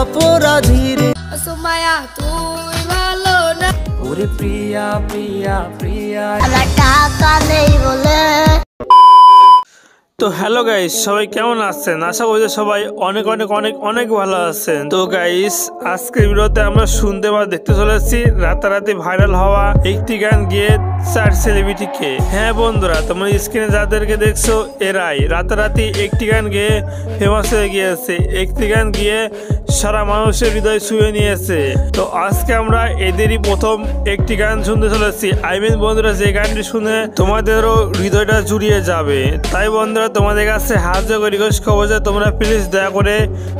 অপরাধী রে। সুমাইয়া তুই ভালো না। ওরে প্রিয়া প্রিয়া প্রিয়া, আমার টাকা নেই বলে। তো হ্যালো গাইস, সবাই কেমন আছেন? আশা করি সবাই অনেক অনেক অনেক অনেক ভালো আছেন। তো গাইস, আজকের ভিডিওতে আমরা শুনতে বা দেখতে চলেছি রাতারাতি ভাইরাল হওয়া একটি গান গিয়ে 4 সেলিব্রিটিকে। হ্যাঁ বন্ধুরা, তোমরা স্ক্রিনে যাদেরকে দেখছো এরাই রাতারাতি একটি গান গিয়ে ফেমাস হয়ে গিয়েছে। একটি গান গিয়ে সারা মানুষের হৃদয় ছুঁয়ে নিয়েছে। তো আজকে আমরা এদেরই প্রথম একটি গান শুনতে চলেছি। বন্ধুরা, যে গানটি শুনে তোমাদেরও হৃদয়টা জুড়িয়ে যাবে। তাই বন্ধুরা, তোমাদের কাছে হাত জোড় রিকোয়েস্ট করবো যে তোমরা প্লিজ দয়া করে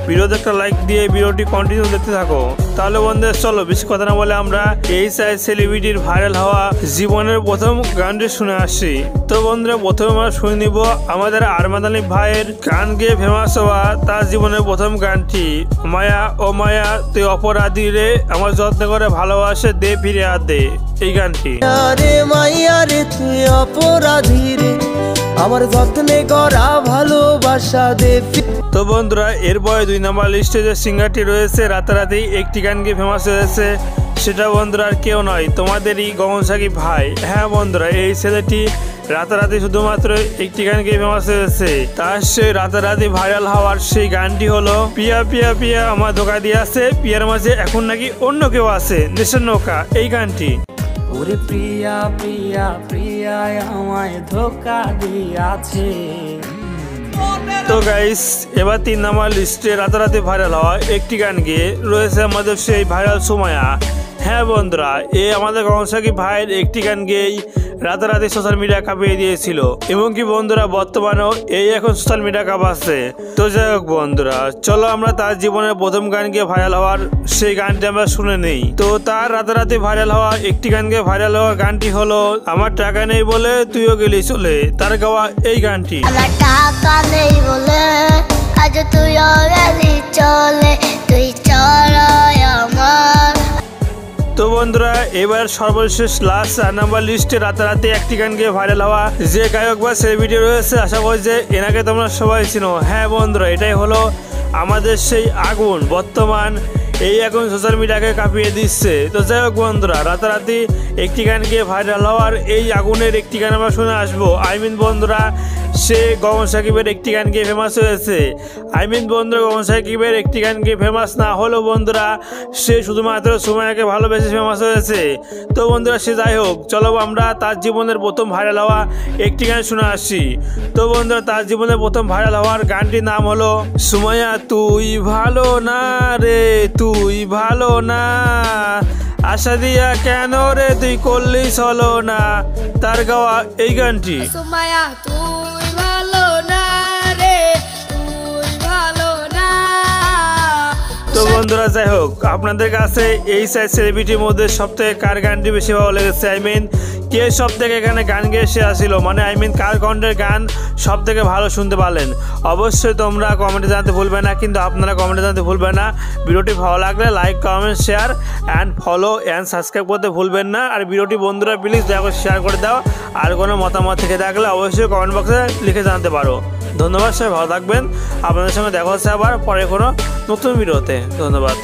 ভিডিওতে একটা লাইক দিয়ে ভিডিওটি কন্টিনিউ দেখতে থাকো। তাহলে বন্ধুরা চলো বেশি কথা না বলে আমরা এই 4 সেলিব্রিটির ভাইরাল হওয়া জীবনের প্রথম গানটি শুনে আসি। তো বন্ধুরা, প্রথমে আমরা শুনে নিব আমাদের আরমান আলী ভাইয়ের গান গিয়ে ফেমাস হওয়া তার জীবনের প্রথম গানটি, মায়া ও মায়া তুই অপরাধী রে, আমার যত্ন করে ভালোবাসে দে ফিরে আর দে। এই গানটি আরে মাইয়া রে তুই অপরাধী রে, আমার যত্নে করা ভালোবাসা দে। তো বন্ধুরা, এরপরে 2 নম্বর লিস্টে যে সিঙ্গারটি রয়েছে রাতারাতি একটি গান গিয়ে ফেমাস হয়েছে, সেটা বন্ধুরা আর কেউ নয়, তোমাদেরই গগন সাকিব ভাই। হ্যাঁ বন্ধুরা, এই ছেলেটি রাতারাতি শুধুমাত্র একটি গান গিয়ে ফেমাস হয়েছে। তার সেই রাতারাতি ভাইরাল হওয়ার সেই গানটি হলো পিয়া পিয়া পিয়া আমার ধোকা দিয়ে আছে, পিয়ার মাঝে এখন নাকি অন্য কেউ আছে, নেশার নৌকা। এই গানটি ওরে প্রিয়া প্রিয়া প্রিয়া আমায় ধোকা দিয়াছে। তো গাইস, এবার 3 নম্বর লিস্টে রাতারাতি ভাইরাল হওয়া একটি গান গিয়ে রয়েছে আমাদের সেই ভাইরাল সুমাইয়া। হ্যাঁ বন্ধুরা, আমাদের গগন সাকিব ভাইয়ের একটি গান গিয়েই রাতারাতি সোশ্যাল মিডিয়া কাঁপিয়ে দিয়েছিল, এবং কি বন্ধুরা বর্তমানেও এখন সোশ্যাল মিডিয়া কাঁপাচ্ছে। তো যাই হোক বন্ধুরা, চলো আমরা তার জীবনের প্রথম গান গিয়ে ভাইরাল হওয়ার সেই গানটি আমরা শুনে নেই। তো তার রাতারাতি ভাইরাল হওয়া একটি গান গিয়ে ভাইরাল হওয়ার গানটি হলো আমার টাকা নেই বলে তুইও গেলি চলে, তার গাওয়া এই গানটি। আমার টাকা নেই বলে আজ তুইও গেলি চলে, তুই চড়াই আমার। তো বন্ধুরা, এবার সর্বশেষ লাস্ট 4 নম্বর লিস্টে রাতারাতি একটি গান গিয়ে ভাইরাল হওয়া যে গায়ক বা সেলিব্রিটি রয়েছে, আশা করি যে এনাকে তোমরা সবাই চিনো। হ্যাঁ বন্ধুরা, এটাই হলো আমাদের সেই আগুন, বর্তমান এখন সোশ্যাল মিডিয়াকে কাঁপিয়ে দিচ্ছে। তো যাই হোক বন্ধুরা, রাতারাতি একটি গান গিয়ে ভাইরাল হওয়ার এই আগুনের একটি গান আমরা শুনে আসবো। বন্ধুরা, সে গগন সাকিবের একটি গান গিয়ে ফেমাস হয়েছে। বন্ধুরা, গগন সাকিবের একটি গান গিয়ে ফেমাস না হলেও বন্ধুরা, সে শুধুমাত্র সুমাইয়াকে ভালোবেসে ফেমাস হয়েছে। তো বন্ধুরা, সে যাই হোক, চলো আমরা তার জীবনের প্রথম ভাইরাল হওয়া একটি গান শুনে আসি। তো বন্ধুরা, তার জীবনের প্রথম ভাইরাল হওয়ার গানটির নাম হলো সুমাইয়া তুই ভালো না রে, তুই ভালো না, আশা দিয়া কেন রে তুই করলি চলো না, তার গাওয়া এই গানটি। সুমাইয়া তুই ভালো না রে, তুই ভালো না। তো বন্ধুরা, যাই হোক, আপনাদের কাছে এই 4 সেলিব্রিটির মধ্যে সবথেকে কার গানটি বেশি ভালো লেগেছে? কে সব থেকে এখানে গান গেয়ে সে আসিল, কার কণ্ঠের গান সব থেকে ভালো শুনতে পারলেন? অবশ্যই তোমরা কমেন্টে জানাতে ভুলবে না, কিন্তু আপনারা কমেন্টে জানাতে ভুলবেন না। ভিডিওটি ভালো লাগলে like comment share and follow and subscribe করতে ভুলবেন না। আর ভিডিওটি বন্ধুরা প্লিজ দয়া করে শেয়ার করে দাও। আর কোনো মতামত থেকে থাকলে অবশ্যই কমেন্ট বক্সে লিখে জানাতে পারো। ধন্যবাদ, সবাই ভালো থাকবেন। আপনাদের সঙ্গে দেখা হচ্ছে আবার পরে কোনো নতুন ভিডিওতে। ধন্যবাদ।